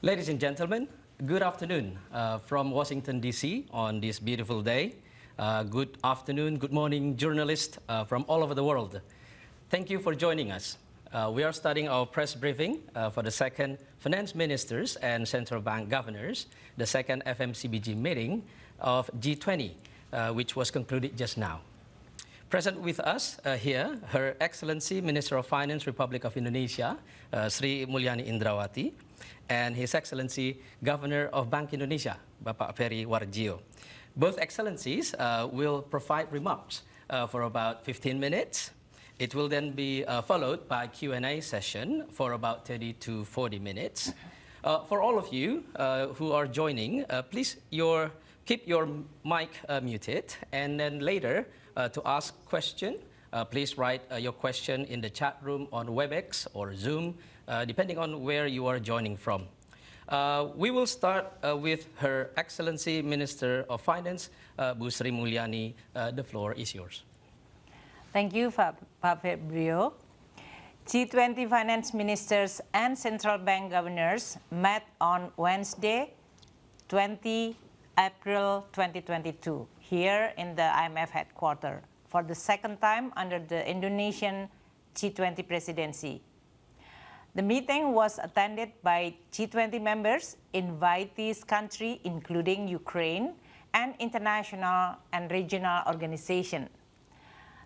Ladies and gentlemen, good afternoon from Washington, D.C. on this beautiful day. Good afternoon, good morning, journalists from all over the world. Thank you for joining us. We are starting our press briefing for the second finance ministers and central bank governors, the second FMCBG meeting of G20, which was concluded just now. Present with us here, Her Excellency Minister of Finance, Republic of Indonesia, Sri Mulyani Indrawati, and His Excellency Governor of Bank Indonesia, Bapak Ferry Warjio. Both Excellencies will provide remarks for about 15 minutes. It will then be followed by a Q&A session for about 30 to 40 minutes. For all of you who are joining, please keep your mic muted, and then later to ask question, please write your question in the chat room on WebEx or Zoom, depending on where you are joining from. We will start with Her Excellency Minister of Finance, Bu Sri Mulyani. The floor is yours. Thank you, Pak Febrio. G20 finance ministers and central bank governors met on Wednesday, 20 April 2022, here in the IMF headquarters for the second time under the Indonesian G20 presidency. The meeting was attended by G20 members, invitees countries including Ukraine, and international and regional organizations.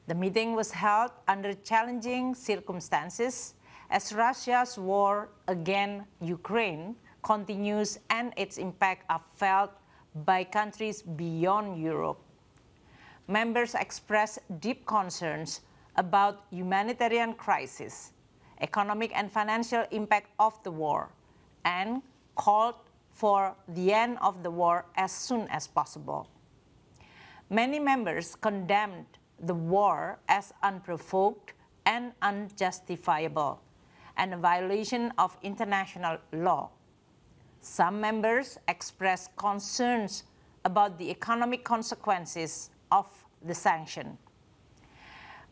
The meeting was held under challenging circumstances as Russia's war against Ukraine continues and its impact are felt by countries beyond Europe. Members expressed deep concerns about humanitarian crisis, economic and financial impact of the war, and called for the end of the war as soon as possible. Many members condemned the war as unprovoked and unjustifiable, and a violation of international law. Some members expressed concerns about the economic consequences of the sanction.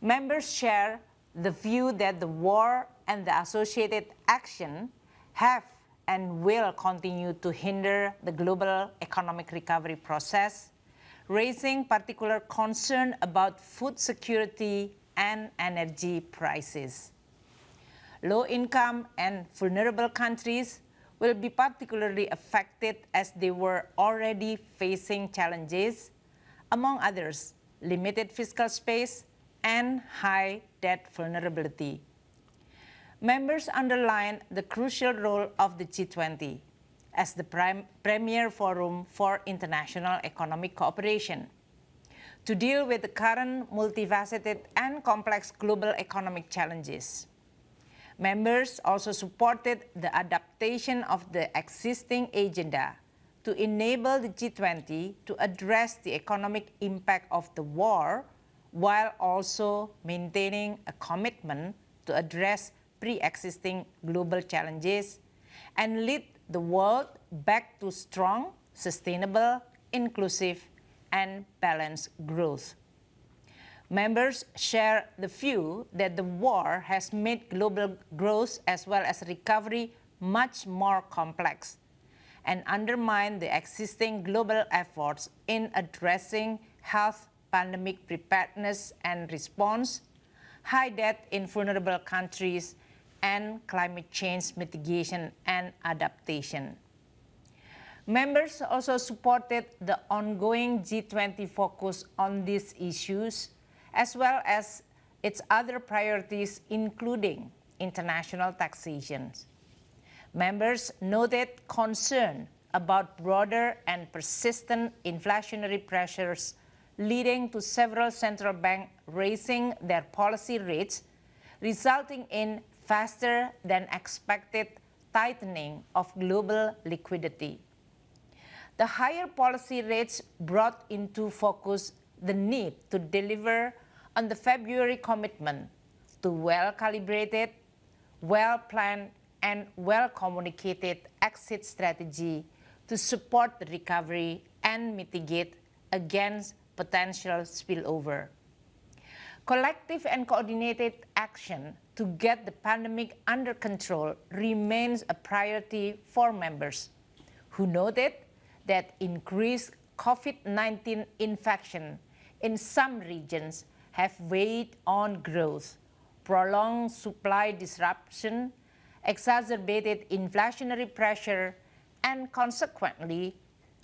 Members share the view that the war and the associated action have and will continue to hinder the global economic recovery process, raising particular concern about food security and energy prices. Low-income and vulnerable countries will be particularly affected as they were already facing challenges, among others, limited fiscal space and high debt vulnerability. Members underlined the crucial role of the G20 as the premier forum for international economic cooperation to deal with the current multifaceted and complex global economic challenges. Members also supported the adaptation of the existing agenda to enable the G20 to address the economic impact of the war while also maintaining a commitment to address pre-existing global challenges and lead the world back to strong, sustainable, inclusive, and balanced growth. Members share the view that the war has made global growth as well as recovery much more complex and undermine the existing global efforts in addressing health, pandemic preparedness and response, high debt in vulnerable countries, and climate change mitigation and adaptation. Members also supported the ongoing G20 focus on these issues, as well as its other priorities, including international taxation. Members noted concern about broader and persistent inflationary pressures leading to several central banks raising their policy rates, resulting in faster than expected tightening of global liquidity. The higher policy rates brought into focus the need to deliver on the February commitment to well-calibrated, well-planned, and well-communicated exit strategy to support the recovery and mitigate against potential spillover. Collective and coordinated action to to get the pandemic under control remains a priority for members, who noted that increased COVID-19 infection in some regions have weighed on growth, prolonged supply disruption, exacerbated inflationary pressure, and consequently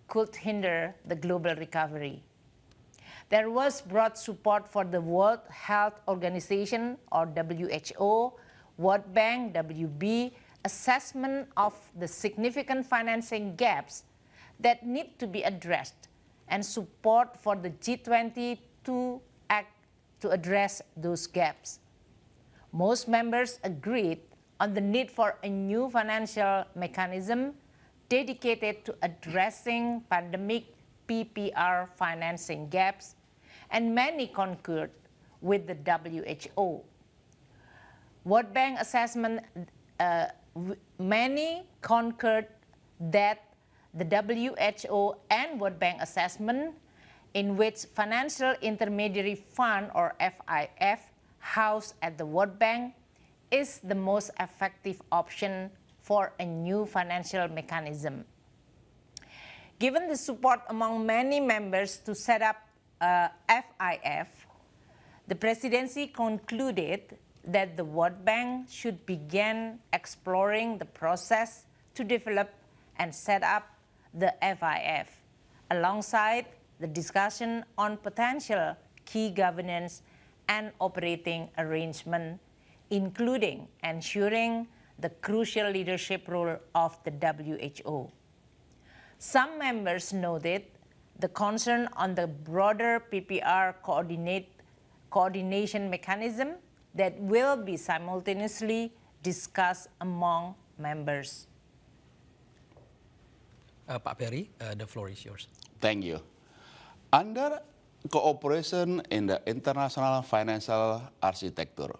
could hinder the global recovery. There was broad support for the World Health Organization, or WHO, World Bank, WB, assessment of the significant financing gaps that need to be addressed, and support for the G20 to act to address those gaps. Most members agreed on the need for a new financial mechanism dedicated to addressing pandemic PPR financing gaps, and many concurred with the WHO. World Bank assessment, many concurred that the WHO and World Bank assessment, in which Financial Intermediary Fund, or FIF, housed at the World Bank, is the most effective option for a new financial mechanism. Given the support among many members to set up a FIF, the presidency concluded that the World Bank should begin exploring the process to develop and set up the FIF, alongside the discussion on potential key governance and operating arrangement, including ensuring the crucial leadership role of the WHO. Some members noted the concern on the broader PPR coordination mechanism that will be simultaneously discussed among members. Pak Perry, the floor is yours. Thank you. Under cooperation in the international financial architecture,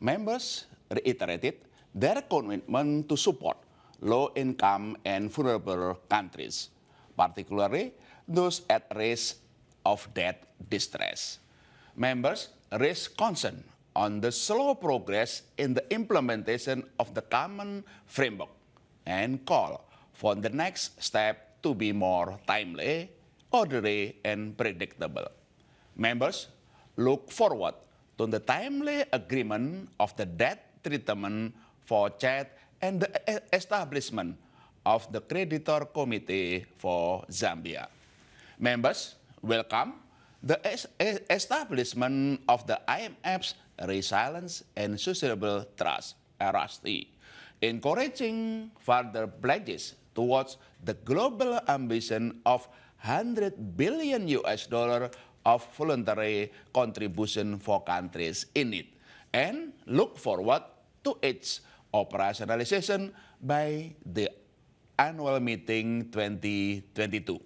members reiterated their commitment to support low-income and vulnerable countries, particularly those at risk of debt distress. Members raised concern on the slow progress in the implementation of the common framework and call for the next step to be more timely, orderly, and predictable. Members look forward to the timely agreement of the debt treatment for Chad and the establishment of the Creditor Committee for Zambia. Members welcome the establishment of the IMF's Resilience and Sustainable Trust, RST, encouraging further pledges towards the global ambition of $100 billion of voluntary contribution for countries in need, and look forward to its operationalization by the annual meeting 2022.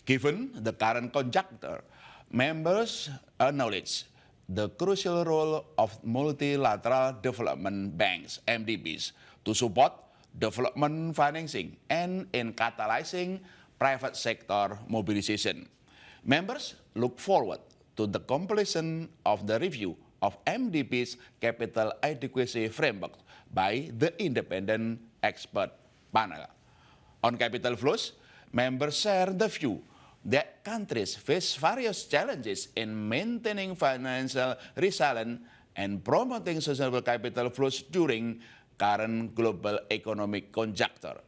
Given the current conjuncture, members acknowledge the crucial role of multilateral development banks, MDBs, to support development financing and in catalyzing private sector mobilization. Members look forward to the completion of the review of MDB's capital adequacy framework by the independent expert panel. On capital flows, members share the view that countries face various challenges in maintaining financial resilience and promoting sustainable capital flows during current global economic conjuncture.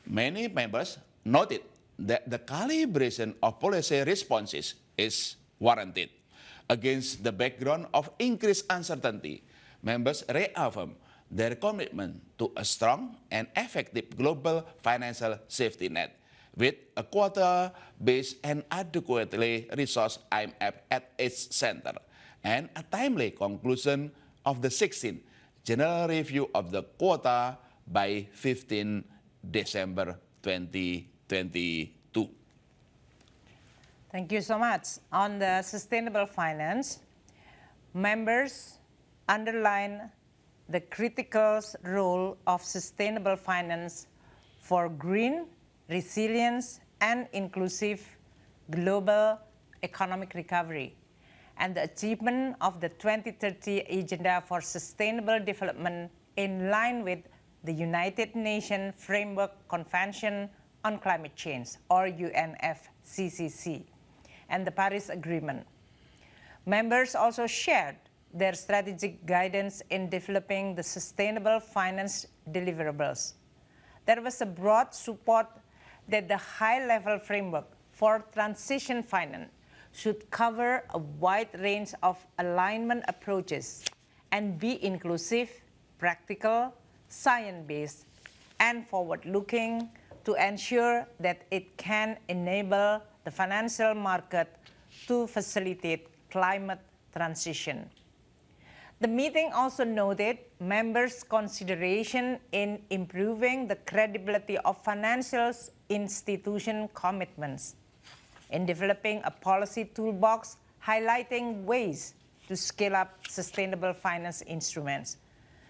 Many members noted that the calibration of policy responses is warranted. Against the background of increased uncertainty, members reaffirm their commitment to a strong and effective global financial safety net, with a quota-based and adequately resourced IMF at its center, and a timely conclusion of the 16th General Review of the quota by 15 December 2022. Thank you so much. On the sustainable finance, members underline the critical role of sustainable finance for green, resilience, and inclusive global economic recovery, and the achievement of the 2030 Agenda for Sustainable Development in line with the United Nations Framework Convention on Climate Change, or UNFCCC, and the Paris Agreement. Members also shared their strategic guidance in developing the sustainable finance deliverables. There was a broad support that the high-level framework for transition finance should cover a wide range of alignment approaches and be inclusive, practical, science-based, and forward-looking to ensure that it can enable the financial market to facilitate climate transition. The meeting also noted members' consideration in improving the credibility of financial institution commitments, in developing a policy toolbox highlighting ways to scale up sustainable finance instruments.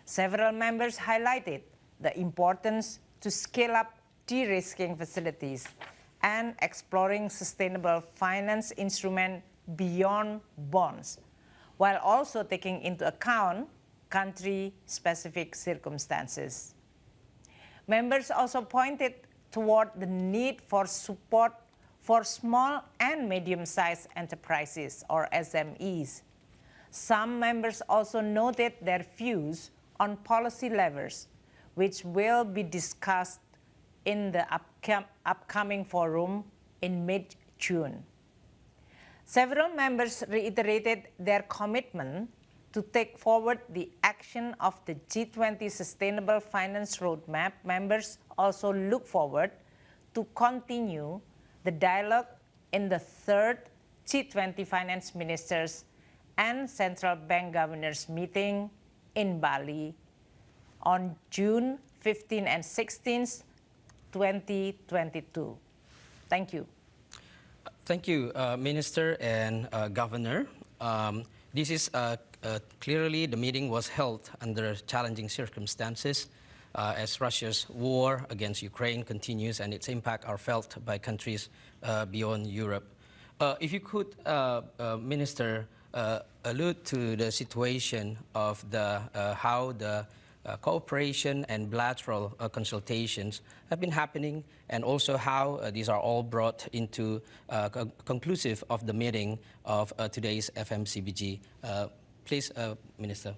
Several members highlighted the importance to scale up de-risking facilities and exploring sustainable finance instruments beyond bonds, while also taking into account country-specific circumstances. Members also pointed toward the need for support for small and medium-sized enterprises, or SMEs. Some members also noted their views on policy levers, which will be discussed in the upcoming forum in mid-June. Several members reiterated their commitment to take forward the action of the G20 Sustainable Finance Roadmap. Members also look forward to continue the dialogue in the third G20 Finance Ministers and Central Bank Governors meeting in Bali on June 15 and 16, 2022. Thank you. Thank you, Minister and Governor. This is clearly the meeting was held under challenging circumstances as Russia's war against Ukraine continues and its impact are felt by countries beyond Europe. If you could, Minister, allude to the situation of how the cooperation and bilateral consultations have been happening, and also how these are all brought into conclusive of the meeting of today's FMCBG. Please, Minister.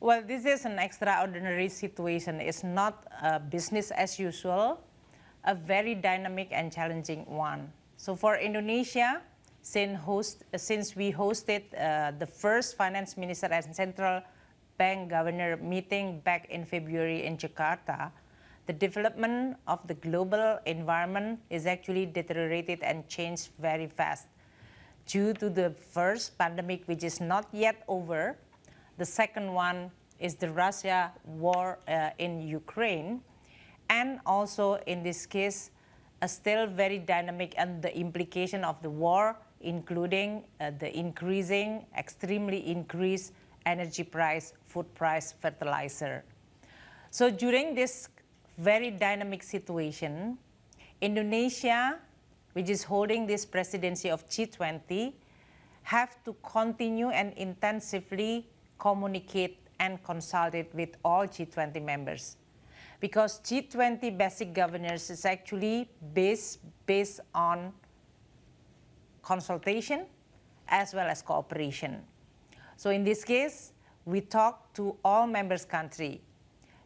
Well, this is an extraordinary situation. It's not business as usual, a very dynamic and challenging one. So for Indonesia, since we hosted the first finance minister and central bank governor meeting back in February in Jakarta, the development of the global environment is actually deteriorated and changed very fast. Due to the first pandemic, which is not yet over, the second one is the Russia war in Ukraine, and also in this case, still very dynamic, and the implication of the war, including the extremely increased energy price, food price, fertilizer. So during this very dynamic situation, Indonesia, which is holding this presidency of G20, have to continue and intensively communicate and consult it with all G20 members. Because G20 basic governance is actually based on consultation as well as cooperation. So in this case, we talk to all members' country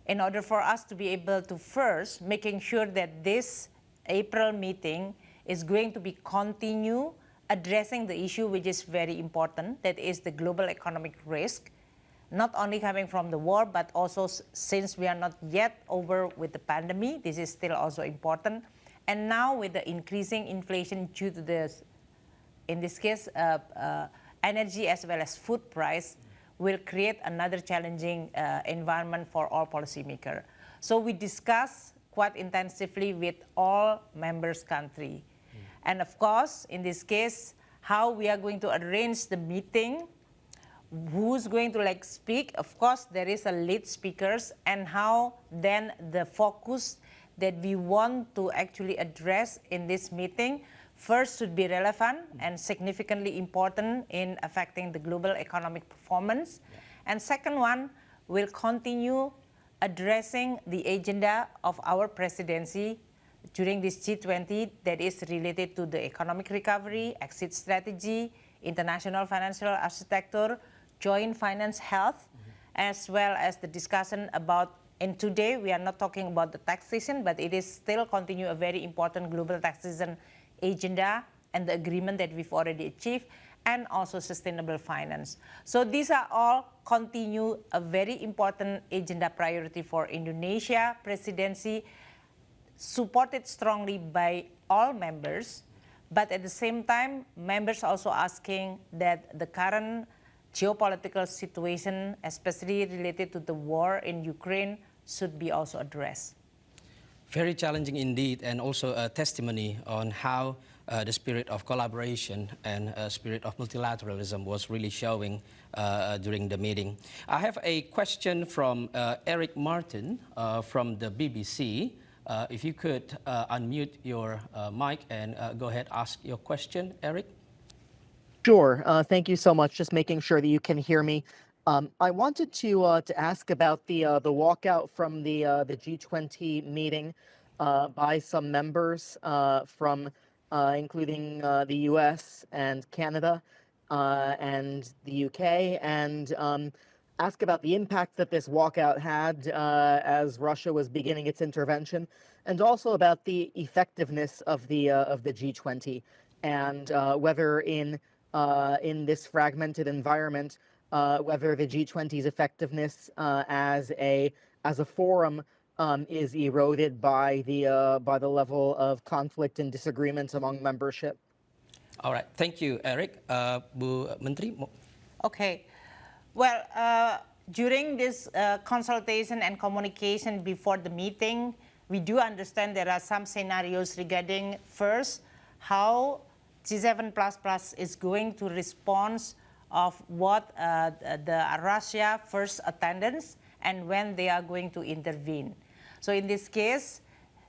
in order for us to be able to first making sure that this April meeting is going to be continue addressing the issue which is very important, that is the global economic risk, not only coming from the war, but also since we are not yet over with the pandemic, this is still also important. And now with the increasing inflation due to this, in this case, energy as well as food price, will create another challenging environment for all policymakers. So we discuss quite intensively with all members' country. And of course, in this case, how we are going to arrange the meeting, who's going to speak. Of course, there is a lead speakers, and how then the focus that we want to actually address in this meeting. first should be relevant and significantly important in affecting the global economic performance. And second one will continue addressing the agenda of our presidency during this G20 that is related to the economic recovery, exit strategy, international financial architecture, joint finance health, as well as the discussion about, and today we are not talking about the taxation, but it is still continue a very important global taxation agenda and the agreement that we've already achieved, and also sustainable finance. So these are all continue a very important agenda priority for Indonesia presidency, supported strongly by all members, but at the same time, members also asking that the current geopolitical situation, especially related to the war in Ukraine, should be also addressed. Very challenging indeed, and also a testimony on how the spirit of collaboration and spirit of multilateralism was really showing during the meeting. I have a question from Eric Martin from the BBC. If you could unmute your mic and go ahead, ask your question, Eric. Sure. Thank you so much. Just making sure that you can hear me. I wanted to ask about the walkout from the G20 meeting by some members from including the U.S. and Canada and the U.K. and ask about the impact that this walkout had as Russia was beginning its intervention, and also about the effectiveness of the G20 and whether in this fragmented environment, whether the G20's effectiveness as a forum is eroded by the level of conflict and disagreements among membership. All right, thank you, Eric. Bu Menteri. Okay, well, during this consultation and communication before the meeting, we do understand there are some scenarios regarding first how G7++ is going to respond of what the Russia first attendance and when they are going to intervene. So in this case,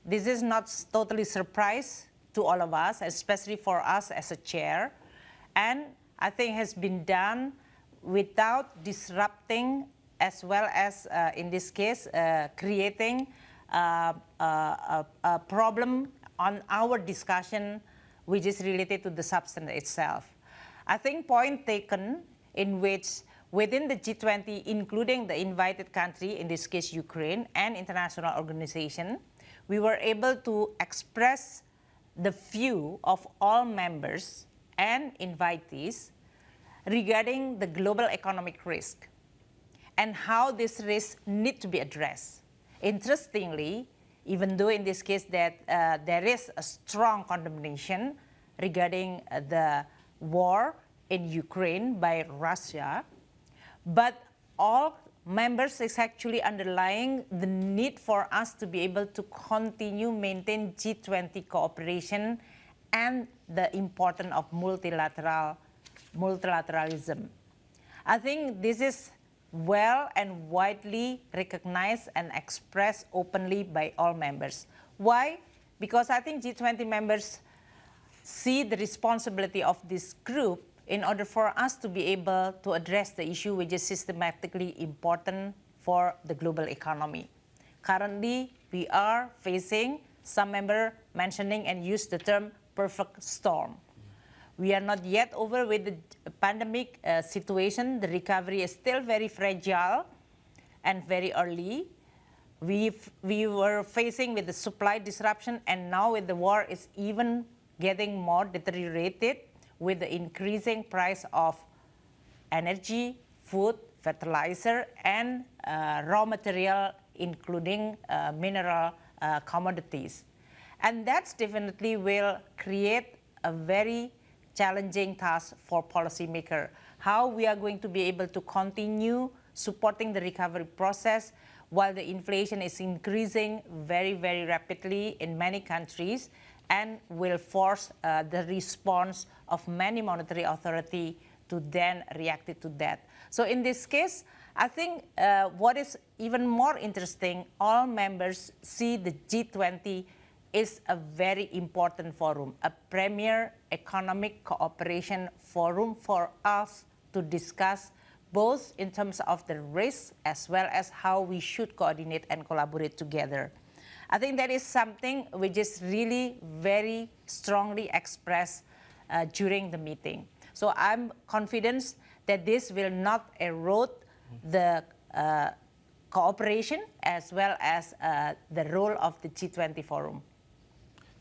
this is not totally surprise to all of us, especially for us as a chair, and I think has been done without disrupting, as well as in this case creating a problem on our discussion, which is related to the substance itself. I think point taken in which within the G20, including the invited country, in this case Ukraine, and international organization, we were able to express the view of all members and invitees regarding the global economic risk and how this risk need to be addressed. Interestingly, even though in this case that there is a strong condemnation regarding the war in Ukraine by Russia, but all members is actually underlying the need for us to be able to continue maintain G20 cooperation and the importance of multilateralism. I think this is well and widely recognized and expressed openly by all members. Why? Because I think G20 members see the responsibility of this group in order for us to be able to address the issue which is systematically important for the global economy. Currently, we are facing, some member mentioning and use the term perfect storm. We are not yet over with the pandemic situation. The recovery is still very fragile and very early. We were facing with the supply disruption, and now with the war, it's even getting more deteriorated with the increasing price of energy, food, fertilizer, and raw material, including mineral commodities. And that definitely will create a very challenging task for policymakers. How we are going to be able to continue supporting the recovery process while the inflation is increasing very, very rapidly in many countries, and will force the response of many monetary authority to then react to that. So in this case, I think what is even more interesting, all members see the G20 is a very important forum, a premier economic cooperation forum for us to discuss both in terms of the risks as well as how we should coordinate and collaborate together. I think that is something which is really very strongly expressed during the meeting. So I'm confident that this will not erode the cooperation as well as the role of the G20 forum.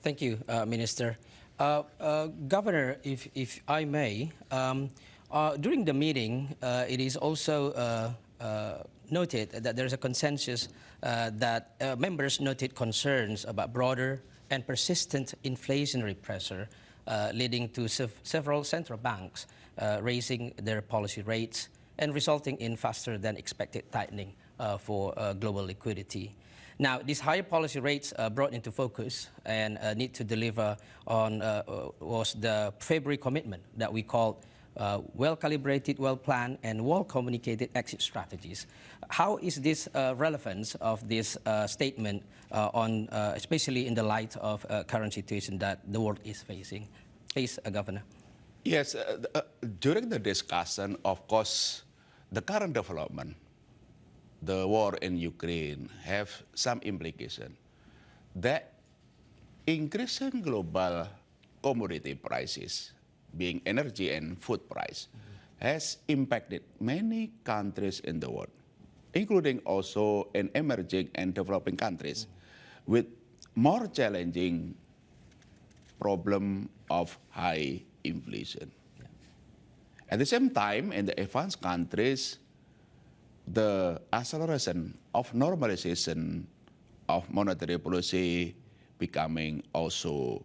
Thank you, Minister. Governor, if I may, during the meeting, it is also noted that there's a consensus that members noted concerns about broader and persistent inflationary pressure leading to several central banks raising their policy rates and resulting in faster than expected tightening for global liquidity. Now, these higher policy rates brought into focus and need to deliver on was the February commitment that we called well-calibrated, well-planned, and well-communicated exit strategies. How is this relevance of this statement especially in the light of current situation that the world is facing? Please, Governor. Yes, during the discussion, of course, the current development, the war in Ukraine, have some implication that increasing global commodity prices, being energy and food price, has impacted many countries in the world, including also in emerging and developing countries, with more challenging problem of high inflation. At the same time, in the advanced countries, the acceleration of normalization of monetary policy becoming also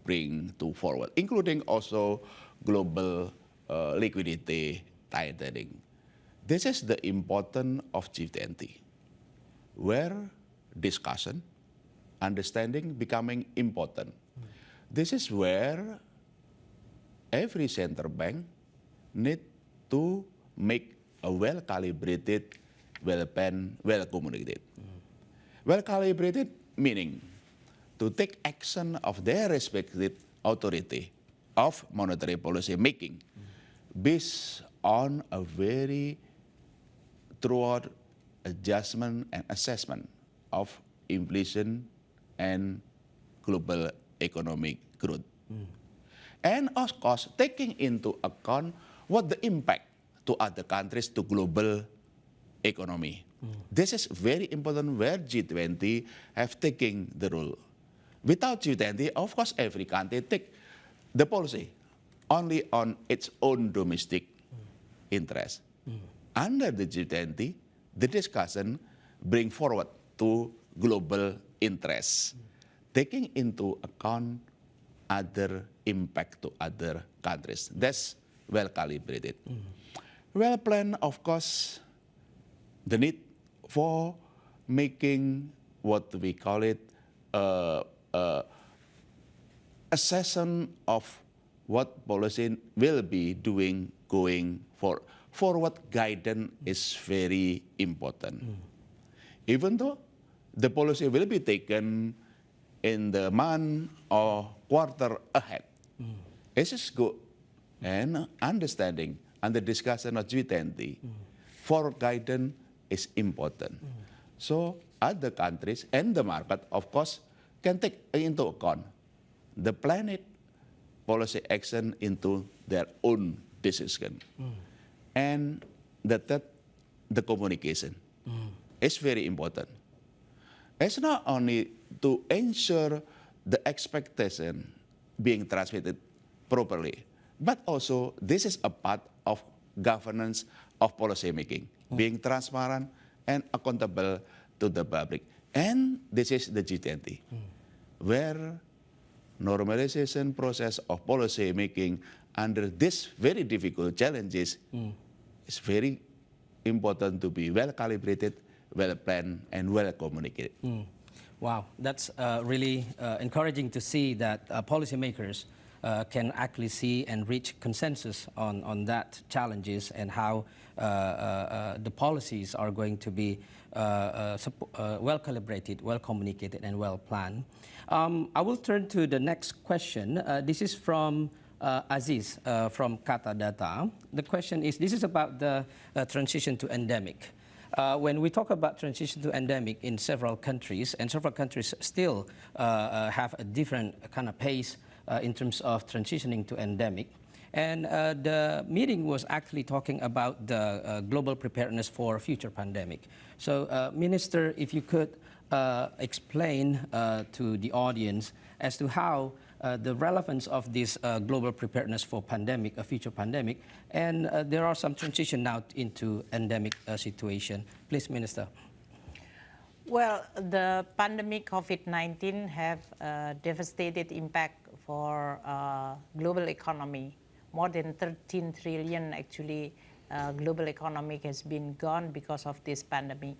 bring to forward, including also global liquidity tightening. This is the importance of G20, where discussion, understanding becoming important. This is where every central bank need to make a well-calibrated, well-planned, well-communicated. Well-calibrated meaning to take action of their respective authority of monetary policy making based on a very thorough adjustment and assessment of inflation and global economic growth. And of course, taking into account what the impact to other countries, to global economy. This is very important where G20 have taken the role. Without G20, of course, every country take the policy only on its own domestic interest. Under the G20, the discussion bring forward to global interests, taking into account other impact to other countries. That's well calibrated. Well planned, of course, the need for making what we call it assessment of what policy will be doing going forward. Forward guidance is very important. Even though the policy will be taken in the month or quarter ahead, this is good. And understanding and the discussion of G20 forward guidance is important. So other countries and the market, of course, can take into account the planned policy action into their own decision. And the third, the communication is very important. It's not only to ensure the expectation being transmitted properly, but also this is a part of governance of policy making, being transparent and accountable to the public. And this is the G20, where normalization process of policy making under these very difficult challenges is very important to be well calibrated, well planned, and well communicated. Wow, that's really encouraging to see that policymakers can actually see and reach consensus on that challenges and how the policies are going to be well calibrated, well communicated, and well planned. I will turn to the next question. This is from Aziz from Kata Data. The question is, this is about the transition to endemic. When we talk about transition to endemic in several countries, and several countries still have a different kind of pace in terms of transitioning to endemic. And the meeting was actually talking about the global preparedness for future pandemic. So, Minister, if you could explain to the audience as to how the relevance of this global preparedness for pandemic, a future pandemic, and there are some transition now into endemic situation. Please, Minister. Well, the pandemic COVID-19 have a devastating impact for global economy. More than 13 trillion actually global economy has been gone because of this pandemic.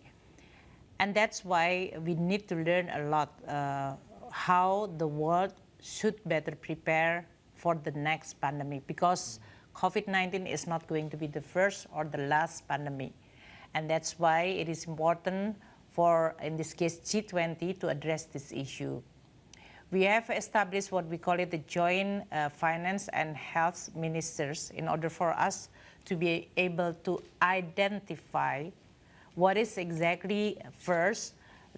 And that's why we need to learn a lot how the world should better prepare for the next pandemic, because COVID-19 is not going to be the first or the last pandemic. And that's why it is important for, in this case, G20 to address this issue. We have established what we call it the joint finance and health ministers in order for us to be able to identify what is exactly first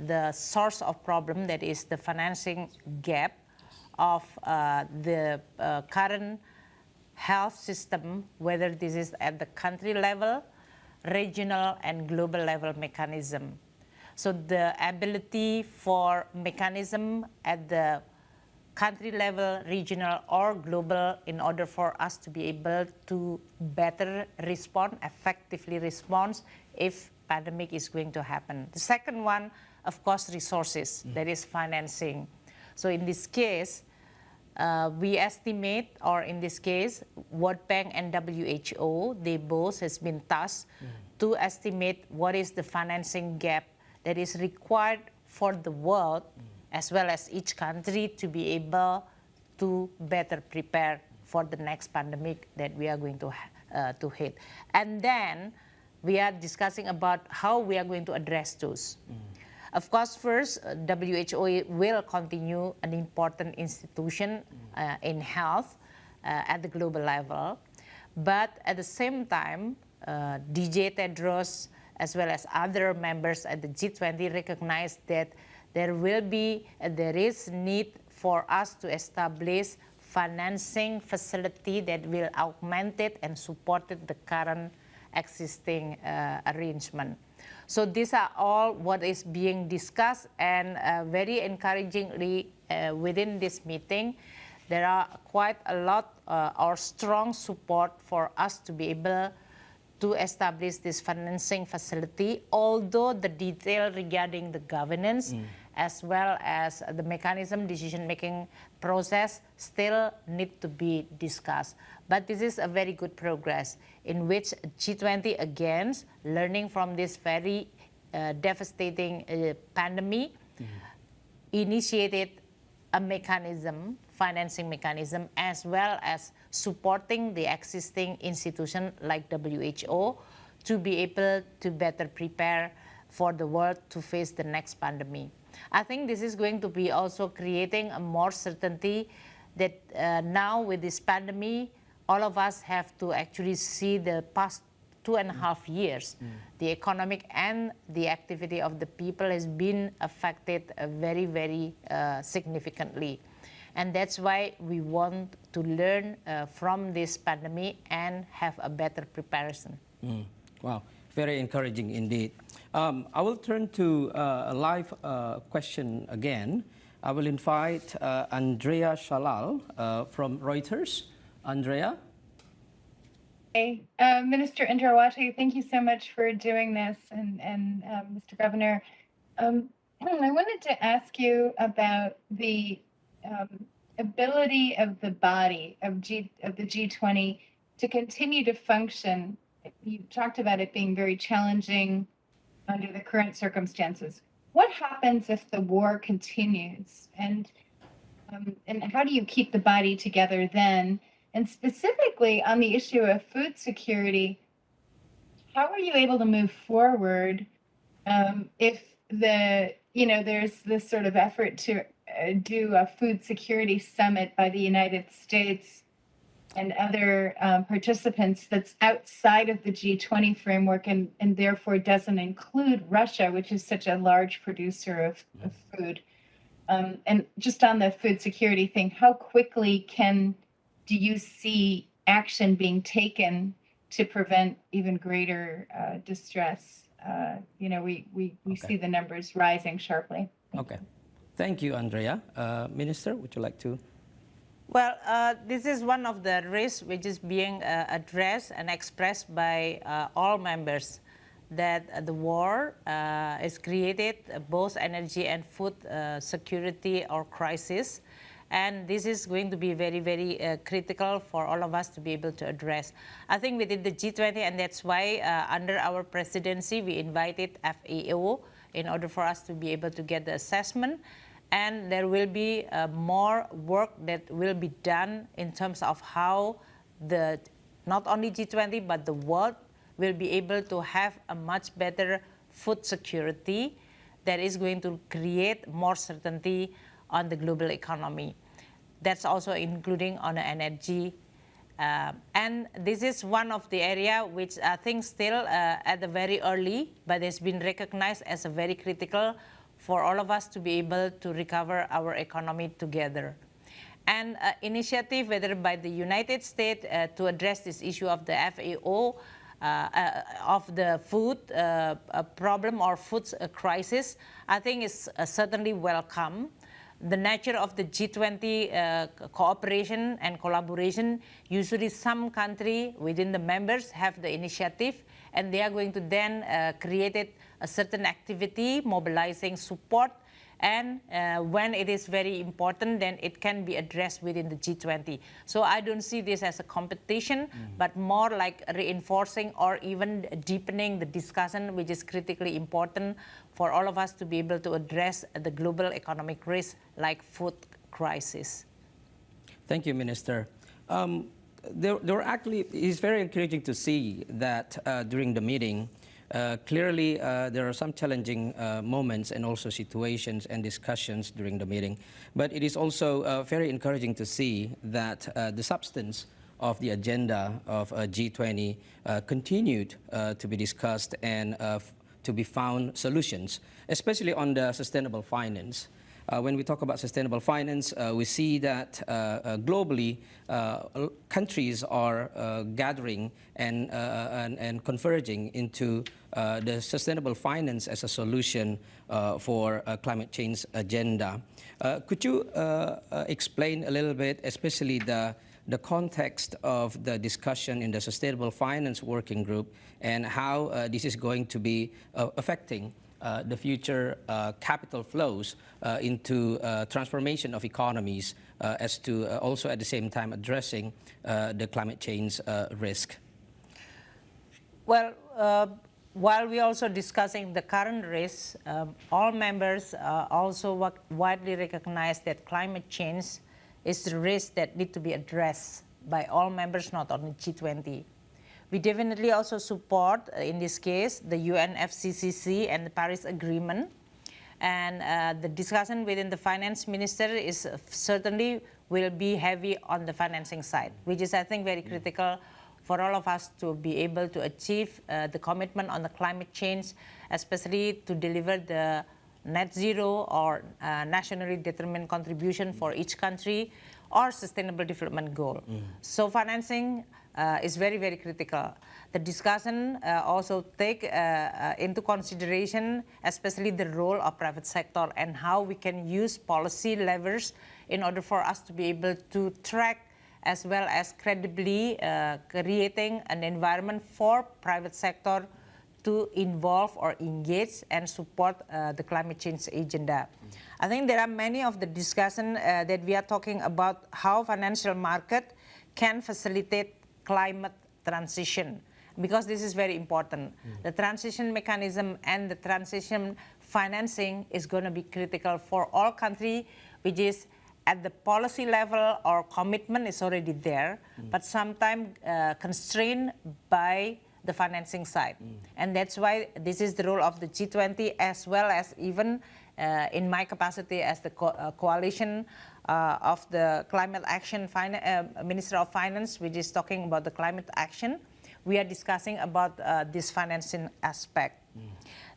the source of problem, that is the financing gap of the current health system, whether this is at the country level, regional and global level mechanism. So the ability for mechanism at the country level, regional or global, in order for us to be able to better respond, effectively respond if pandemic is going to happen. The second one, of course, resources, that is financing. So in this case, we estimate, or in this case, World Bank and WHO, they both has been tasked to estimate what is the financing gap that is required for the world, as well as each country, to be able to better prepare for the next pandemic that we are going to hit. And then we are discussing about how we are going to address those. Of course, first, WHO will continue an important institution in health at the global level. But at the same time, DJ Tedros, as well as other members at the G20, recognize that there is need for us to establish financing facility that will augment it and support the current existing arrangement. So these are all what is being discussed, and very encouragingly within this meeting, there are quite a lot or strong support for us to be able to establish this financing facility, although the detail regarding the governance as well as the mechanism decision-making process still need to be discussed. But this is a very good progress in which G20, again, learning from this very devastating pandemic, initiated a mechanism, financing mechanism, as well as supporting the existing institution like WHO to be able to better prepare for the world to face the next pandemic. I think this is going to be also creating a more certainty that now with this pandemic, all of us have to actually see the past 2.5 years. The economic and the activity of the people has been affected very, very significantly. And that's why we want to learn from this pandemic and have a better preparation. Wow, very encouraging indeed. I will turn to a live question again. I will invite Andrea Shalal from Reuters. Andrea? Hey, Minister Indrawati, thank you so much for doing this, and Mr. Governor. I wanted to ask you about the ability of the body of the G20 to continue to function. You talked about it being very challenging under the current circumstances. What happens if the war continues? And And how do you keep the body together then? And specifically on the issue of food security, how are you able to move forward if there's this sort of effort to do a food security summit by the United States and other participants that's outside of the G20 framework and therefore doesn't include Russia, which is such a large producer of food. And just on the food security thing, how quickly do you see action being taken to prevent even greater distress? We see the numbers rising sharply. Okay. Thank you, Andrea. Minister, would you like to? Well, this is one of the risks which is being addressed and expressed by all members, that the war is created both energy and food security or crisis. And this is going to be very, very critical for all of us to be able to address. I think within the G20, and that's why under our presidency, we invited FAO in order for us to be able to get the assessment. And there will be more work that will be done in terms of how not only G20, but the world will be able to have a much better food security that is going to create more certainty on the global economy. That's also including on the energy. And this is one of the area which I think still at the very early, but it's been recognized as a very critical for all of us to be able to recover our economy together. And initiative, whether by the United States to address this issue of the FAO, of the food problem or food crisis, I think is certainly welcome. The nature of the G20 cooperation and collaboration, usually some country within the members have the initiative, and they are going to then create a certain activity, mobilizing support, and when it is very important, then it can be addressed within the G20. So I don't see this as a competition, but more like reinforcing or even deepening the discussion, which is critically important for all of us to be able to address the global economic risk like food crisis. Thank you, Minister. It's very encouraging to see that during the meeting, clearly, there are some challenging moments and also situations and discussions during the meeting. But it is also very encouraging to see that the substance of the agenda of G20 continued to be discussed and to be found solutions, especially on the sustainable finance. When we talk about sustainable finance, we see that globally, countries are gathering and converging into the sustainable finance as a solution for climate change agenda. Could you explain a little bit, especially the context of the discussion in the Sustainable Finance Working Group and how this is going to be affecting the future capital flows into transformation of economies as to also at the same time addressing the climate change risk? Well, while we're also discussing the current risks, all members also widely recognize that climate change is the risk that need to be addressed by all members, not only G20. We definitely also support, in this case, the UNFCCC and the Paris Agreement. And the discussion within the finance minister is certainly will be heavy on the financing side, which is, I think, very critical for all of us to be able to achieve the commitment on the climate change, especially to deliver the net zero or nationally determined contribution for each country or sustainable development goal. So financing is very, very critical. The discussion also take into consideration especially the role of private sector and how we can use policy levers in order for us to be able to track as well as credibly creating an environment for private sector to involve or engage and support the climate change agenda. I think there are many of the discussion that we are talking about how financial market can facilitate climate transition, because this is very important. The transition mechanism and the transition financing is going to be critical for all countries, which is at the policy level, our commitment is already there, but sometimes constrained by the financing side. And that's why this is the role of the G20, as well as even in my capacity as the coalition of the Climate Action Minister of Finance, which is talking about the climate action. We are discussing about this financing aspect.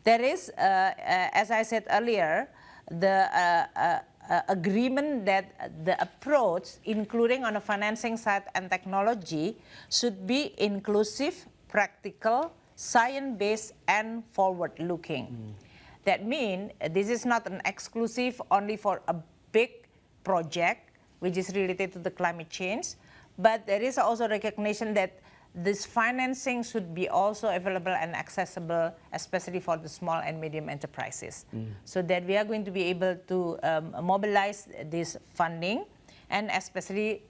There is, as I said earlier, the agreement that the approach, including on the financing side and technology, should be inclusive, practical, science-based, and forward-looking. That means this is not an exclusive only for a big project, which is related to the climate change, but there is also recognition that this financing should be also available and accessible, especially for the small and medium enterprises. So that we are going to be able to mobilize this funding, and especially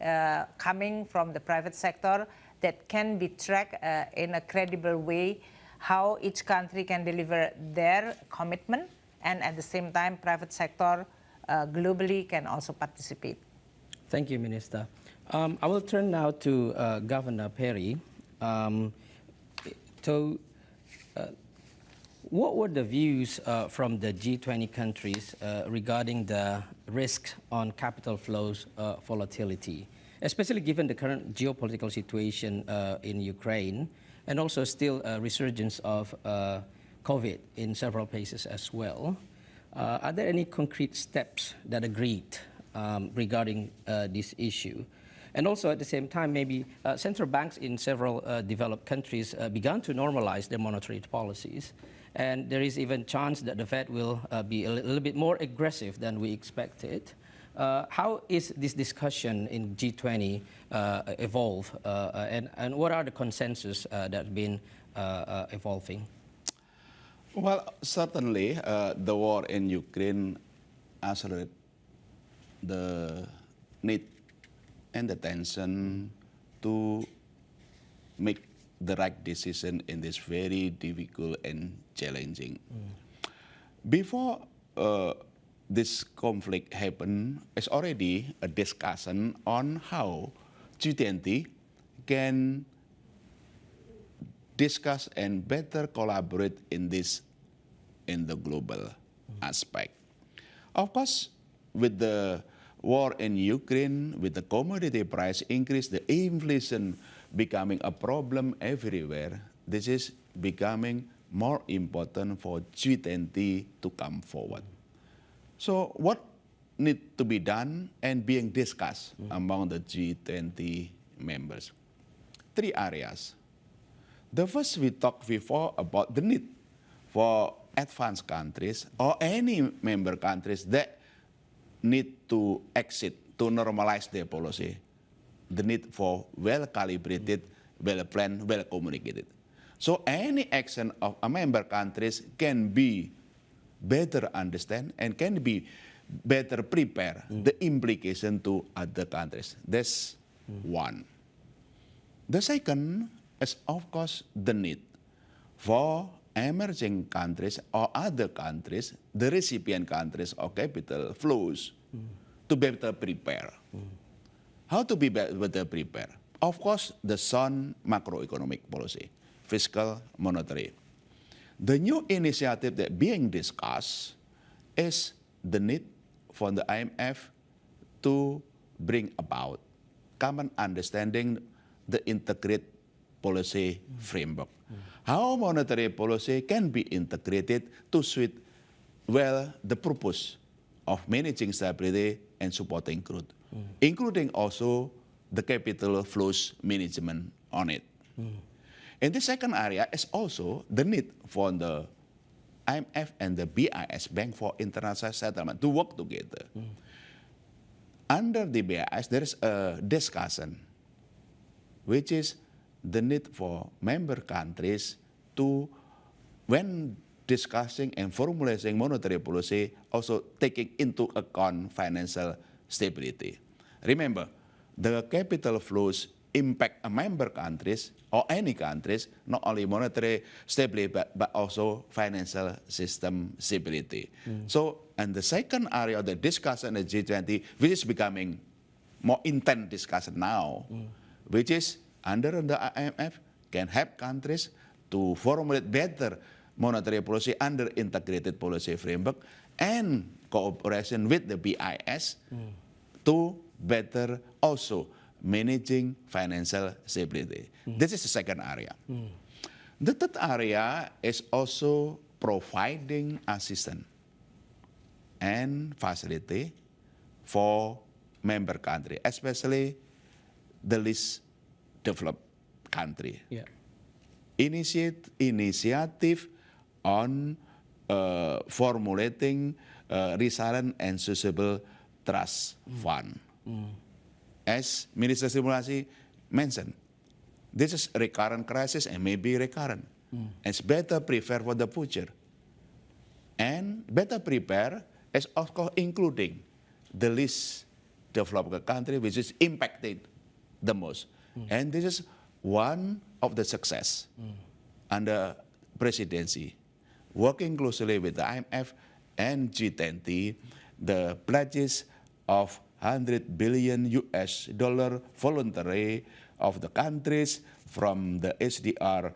coming from the private sector, that can be tracked in a credible way, how each country can deliver their commitment, and at the same time, private sector globally can also participate. Thank you, Minister. I will turn now to Governor Perry. What were the views from the G20 countries regarding the risk on capital flows volatility, especially given the current geopolitical situation in Ukraine, and also still a resurgence of COVID in several places as well? Are there any concrete steps that agreed regarding this issue? And also at the same time, maybe central banks in several developed countries began to normalize their monetary policies. And there is even chance that the Fed will be a little bit more aggressive than we expected. How is this discussion in G20 evolve? And what are the consensus that have been evolving? Well, certainly the war in Ukraine accelerated the need and the tension to make the right decision in this very difficult and challenging. Before this conflict happened, it's already a discussion on how G20 can discuss and better collaborate in the global aspect. Of course, with the war in Ukraine, with the commodity price increase, the inflation becoming a problem everywhere, this is becoming more important for G20 to come forward. So what needs to be done and being discussed among the G20 members? 3 areas. The first, we talked before about the need for advanced countries or any member countries that need to exit, to normalize their policy, the need for well-calibrated, well-planned, well-communicated. So any action of a member countries can be better understand and can be better prepare the implication to other countries. That's one. The second is, of course, the need for emerging countries or other countries, the recipient countries of capital flows, to better prepare. How to be better prepare? Of course, the sound macroeconomic policy, fiscal, monetary. The new initiative that being discussed is the need for the IMF to bring about common understanding, the integrated policy framework. How monetary policy can be integrated to suit well the purpose of managing stability and supporting growth, including also the capital flows management on it. And the second area is also the need for the IMF and the BIS, Bank for International Settlement, to work together. Under the BIS, there is a discussion, which is the need for member countries to, when discussing and formulating monetary policy, also taking into account financial stability. Remember, the capital flows impact a member countries or any countries, not only monetary stability, but also financial system stability. So, and the second area of the discussion at G20, which is becoming more intense discussion now, which is under the IMF, can help countries to formulate better monetary policy under integrated policy framework and cooperation with the BIS to better also managing financial stability. This is the second area. The third area is also providing assistance and facility for member country, especially the least developed country. Yeah. Initiative on formulating resilient and sustainable trust fund. As Minister Simulasi mentioned, this is a recurrent crisis and may be recurrent. It's better prepare for the future. And better prepare is of course including the least developed country which is impacted the most. And this is one of the success under presidency. Working closely with the IMF and G20, the pledges of $100 billion voluntary of the countries from the SDR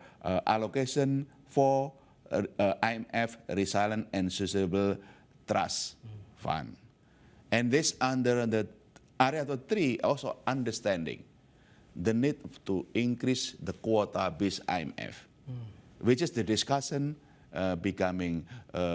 allocation for IMF Resilient and Sustainable Trust Fund. And this under the area 3 also understanding the need to increase the quota-based IMF, which is the discussion becoming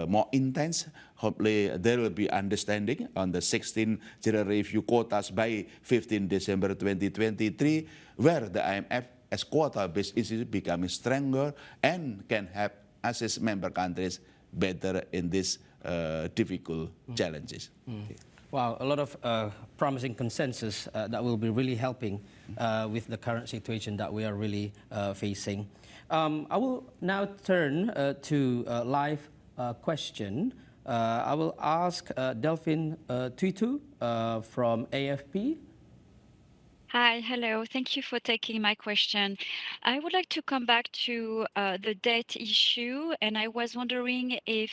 more intense. Hopefully there will be understanding on the 16th General Review quotas by 15 December 2023, where the IMF as quota-based is becoming stronger and can help assist member countries better in these difficult challenges. Wow, a lot of promising consensus that will be really helping with the current situation that we are really facing. I will now turn to a live question. I will ask Delphine Tuitu from AFP. Hi, hello. Thank you for taking my question. I would like to come back to the debt issue, and I was wondering if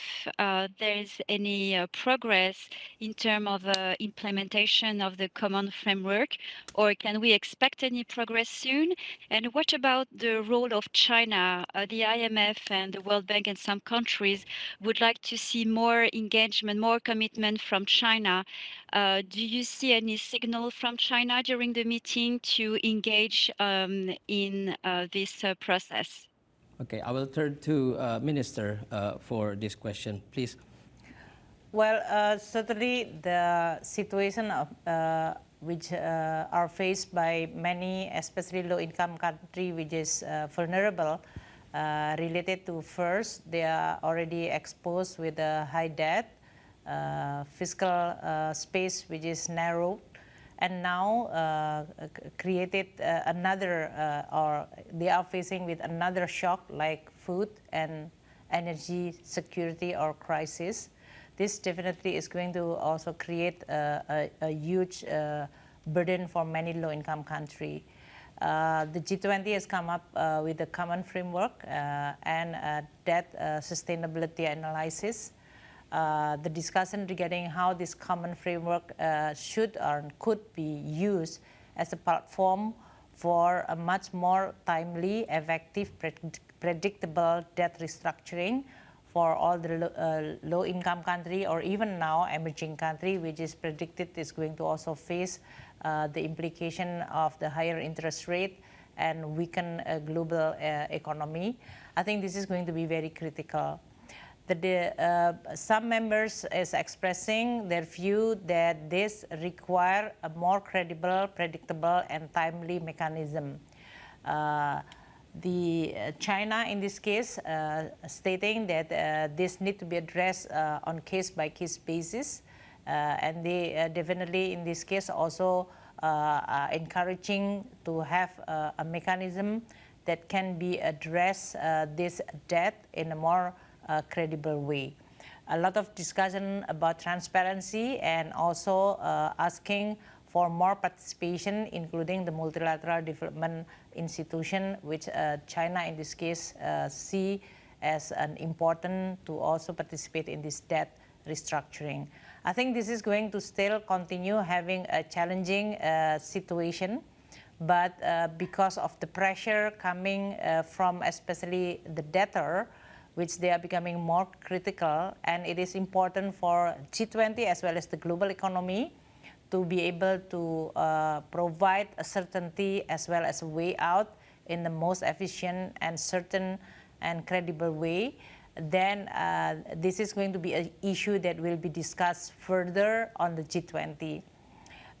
there's any progress in terms of implementation of the common framework, or can we expect any progress soon? And what about the role of China? The IMF and the World Bank and some countries would like to see more engagement, more commitment from China. Do you see any signal from China during the meeting to engage in this process? Okay, I will turn to Minister for this question, please. Well, certainly the situation of which are faced by many, especially low-income country, which is vulnerable, related to first, they are already exposed with a high debt, fiscal space which is narrowed, and now created another, or they are facing with another shock like food and energy security or crisis. This definitely is going to also create a huge burden for many low-income countries. The G20 has come up with a common framework and debt sustainability analysis. The discussion regarding how this common framework should or could be used as a platform for a much more timely, effective, predictable debt restructuring for all the low-income country or even now emerging country, which is predicted is going to also face the implication of the higher interest rate and weaken global economy. I think this is going to be very critical. Some members is expressing their view that this require a more credible, predictable, and timely mechanism. China, in this case, stating that this need to be addressed on case-by-case basis, and they definitely, in this case, also encouraging to have a mechanism that can be address this debt in a more credible way. A lot of discussion about transparency and also asking for more participation, including the multilateral development institution, which China in this case see as an important to also participate in this debt restructuring. I think this is going to still continue having a challenging situation, but because of the pressure coming from especially the debtor, which they are becoming more critical, and it is important for G20 as well as the global economy to be able to provide a certainty as well as a way out in the most efficient and certain and credible way. Then this is going to be an issue that will be discussed further on the G20.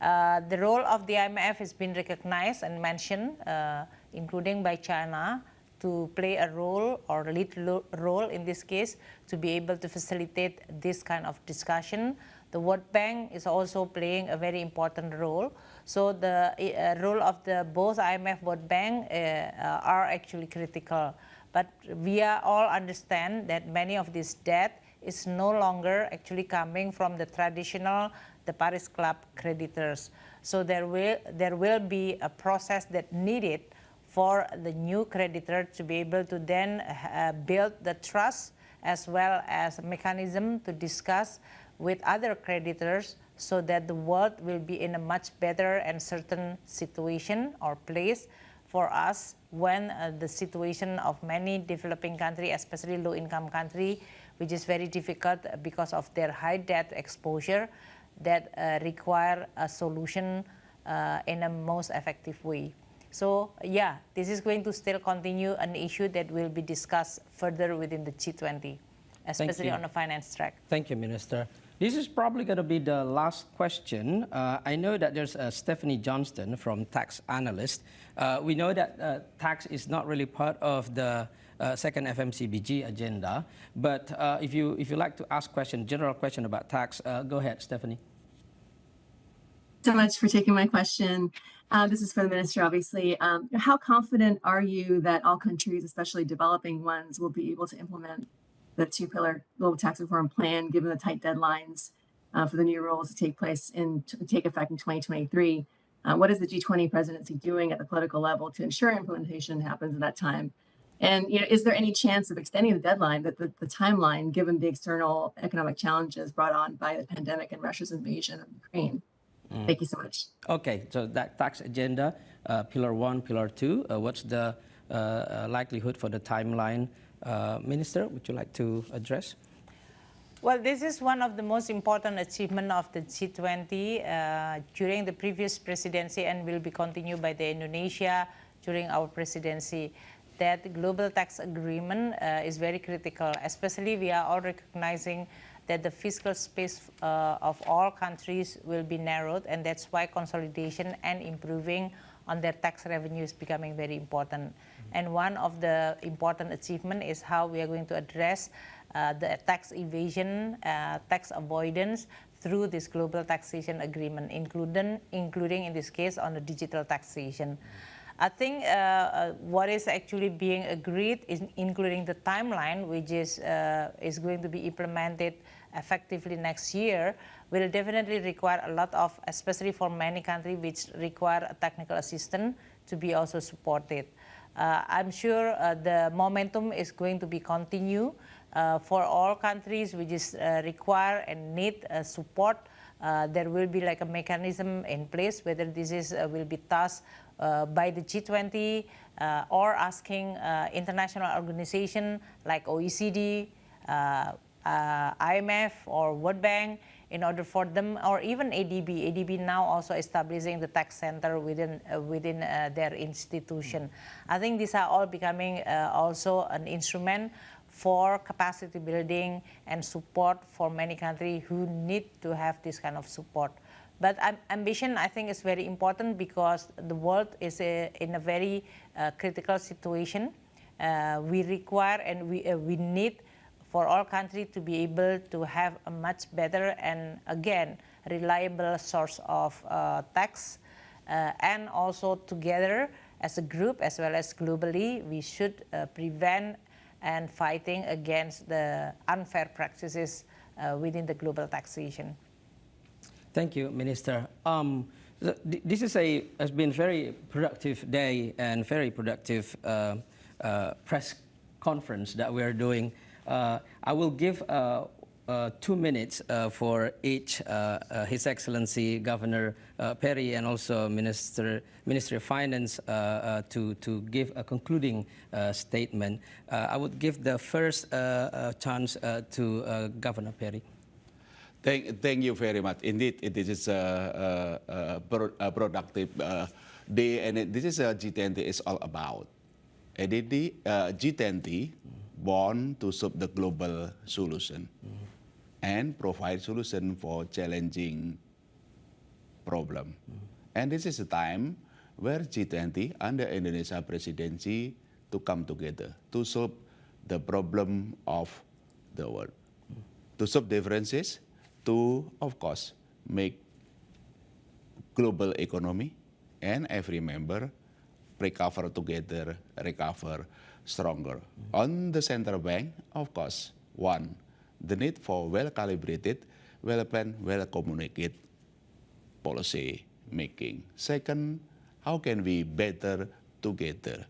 The role of the IMF has been recognized and mentioned, including by China, to play a role or lead role in this case to be able to facilitate this kind of discussion. The World Bank is also playing a very important role. So the role of the both IMF, World Bank are actually critical. But we all understand that many of this debt is no longer actually coming from the traditional, the Paris Club creditors. So there will be a process that needed for the new creditor to be able to then build the trust as well as a mechanism to discuss with other creditors so that the world will be in a much better and certain situation or place for us when the situation of many developing countries, especially low-income countries, which is very difficult because of their high debt exposure, that require a solution in a most effective way. So yeah, this is going to still continue an issue that will be discussed further within the G20, especially on the finance track. Thank you, Minister. This is probably going to be the last question. I know that there's Stephanie Johnston from Tax Analyst. We know that tax is not really part of the second FMCBG agenda, but if you like to ask general question about tax, go ahead, Stephanie. So much for taking my question. This is for the Minister, obviously. How confident are you that all countries, especially developing ones, will be able to implement the two-pillar global tax reform plan, given the tight deadlines for the new rules to take effect in 2023? What is the G20 presidency doing at the political level to ensure implementation happens in that time? And is there any chance of extending the deadline, the timeline, given the external economic challenges brought on by the pandemic and Russia's invasion of Ukraine? Thank you so much. Okay, so that tax agenda, Pillar 1, Pillar 2, what's the likelihood for the timeline? Minister, would you like to address? Well, this is one of the most important achievements of the G20 during the previous presidency and will be continued by the Indonesia during our presidency. That global tax agreement is very critical, especially we are all recognizing that the fiscal space of all countries will be narrowed, and that's why consolidation and improving on their tax revenue is becoming very important. And one of the important achievements is how we are going to address the tax evasion, tax avoidance through this global taxation agreement, including in this case on the digital taxation. I think what is actually being agreed is including the timeline, which is going to be implemented effectively next year, will definitely require a lot of, especially for many countries which require a technical assistance, to be also supported. I'm sure the momentum is going to be continued for all countries which is require and need support. There will be like a mechanism in place, whether this is will be tasked by the G20 or asking international organizations like OECD, IMF or World Bank in order for them, or even ADB. ADB now also establishing the tax center within their institution. I think these are all becoming also an instrument for capacity building and support for many countries who need to have this kind of support. But ambition, I think, is very important because the world is in a very critical situation. We require and we need for all countries to be able to have a much better and, again, reliable source of tax. And also together as a group, as well as globally, we should prevent and fighting against the unfair practices within the global taxation. Thank you, Minister. This has been very productive day and very productive press conference that we are doing. I will give 2 minutes for each His Excellency Governor Perry and also Ministry of Finance to give a concluding statement. I would give the first chance to Governor Perry. Thank you very much. Indeed, this is a productive day, and this is G20 is all about. G20 born to solve the global solution and provide solution for challenging problem. And this is a time where G20 under Indonesia presidency to come together to solve the problem of the world, to solve differences, to, of course, make global economy and every member recover together, recover stronger. On the central bank, of course, one, the need for well-calibrated, well-planned, well-communicated policy making. Second, how can we better together,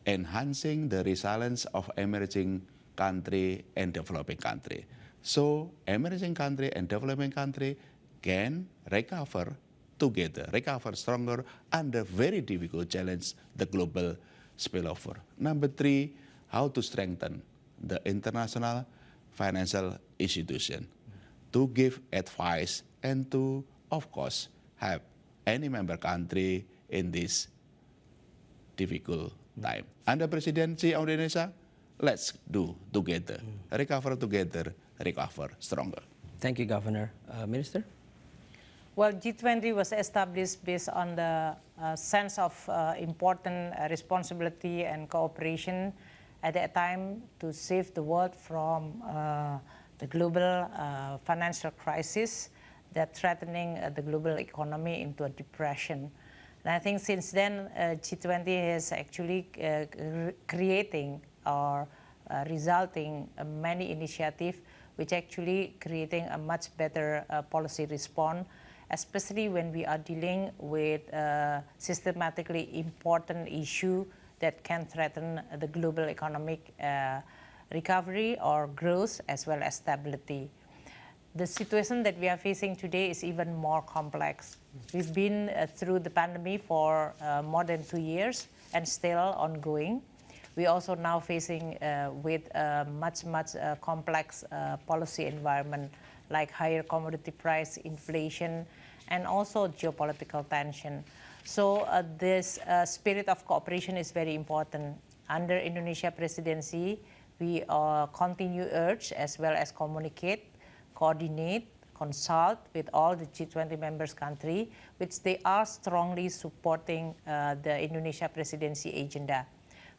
enhancing the resilience of emerging country and developing country. So emerging country and developing country can recover together, recover stronger under very difficult challenge, the global spillover. Number three, how to strengthen the international financial institution to give advice and to, of course, help any member country in this difficult time. Under presidency of Indonesia, let's do together, recover together, recover stronger. Thank you, Governor. Minister? Well, G20 was established based on the sense of important responsibility and cooperation at that time to save the world from the global financial crisis that threatening the global economy into a depression. And I think since then, G20 has actually creating or resulting many initiatives which actually creating a much better policy response, especially when we are dealing with systematically important issue that can threaten the global economic recovery or growth as well as stability. The situation that we are facing today is even more complex. We've been through the pandemic for more than 2 years and still ongoing. We also now facing with a much complex policy environment like higher commodity price, inflation, and also geopolitical tension. So this spirit of cooperation is very important. Under Indonesia presidency, we continue urge as well as communicate, coordinate, consult with all the G20 members country, which they are strongly supporting the Indonesia presidency agenda.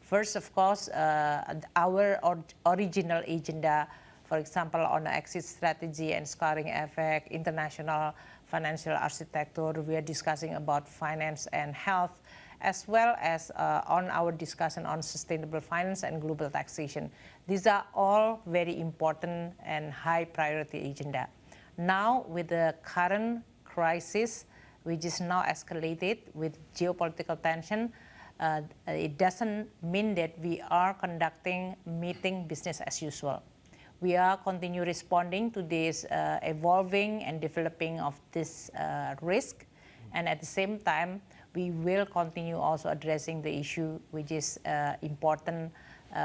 First, of course, our original agenda, for example, on exit strategy and scarring effect, international financial architecture, we are discussing about finance and health, as well as on our discussion on sustainable finance and global taxation. These are all very important and high priority agenda. Now, with the current crisis, which is now escalated with geopolitical tension, it doesn't mean that we are conducting meeting business as usual. We are continue responding to this evolving and developing of this risk, and at the same time, we will continue also addressing the issue which is important,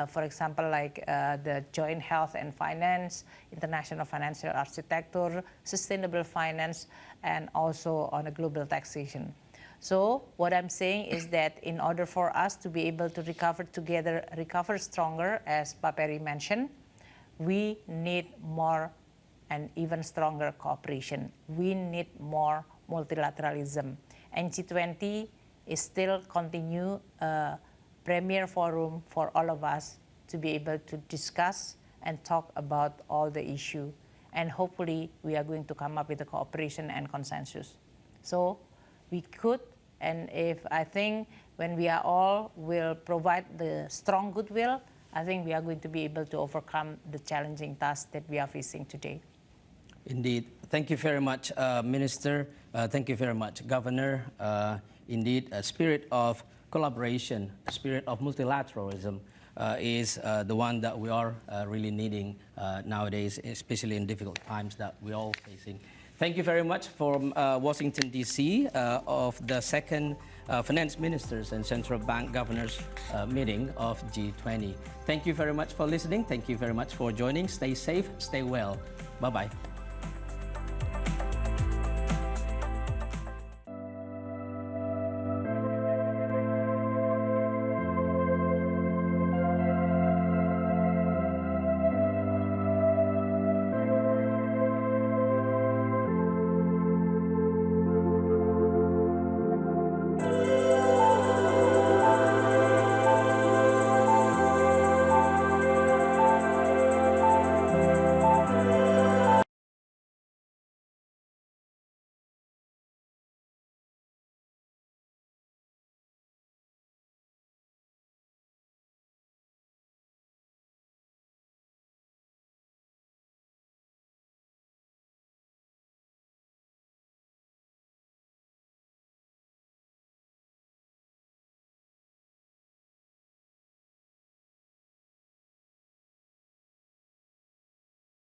for example, like the joint health and finance, international financial architecture, sustainable finance, and also on a global taxation. So what I'm saying is that in order for us to be able to recover together, recover stronger, as Paperi mentioned, we need more and even stronger cooperation. We need more multilateralism. And G20 is still continue a premier forum for all of us to be able to discuss and talk about all the issue. And hopefully we are going to come up with a cooperation and consensus. So we could, and if I think when we are all will provide the strong goodwill, I think we are going to be able to overcome the challenging tasks that we are facing today. Indeed. Thank you very much, Minister. Thank you very much, Governor. Indeed, a spirit of collaboration, a spirit of multilateralism is the one that we are really needing nowadays, especially in difficult times that we're all facing. Thank you very much from Washington, D.C. Of the second Finance Ministers and Central Bank Governors meeting of G20. Thank you very much for listening. Thank you very much for joining. Stay safe, stay well. Bye-bye.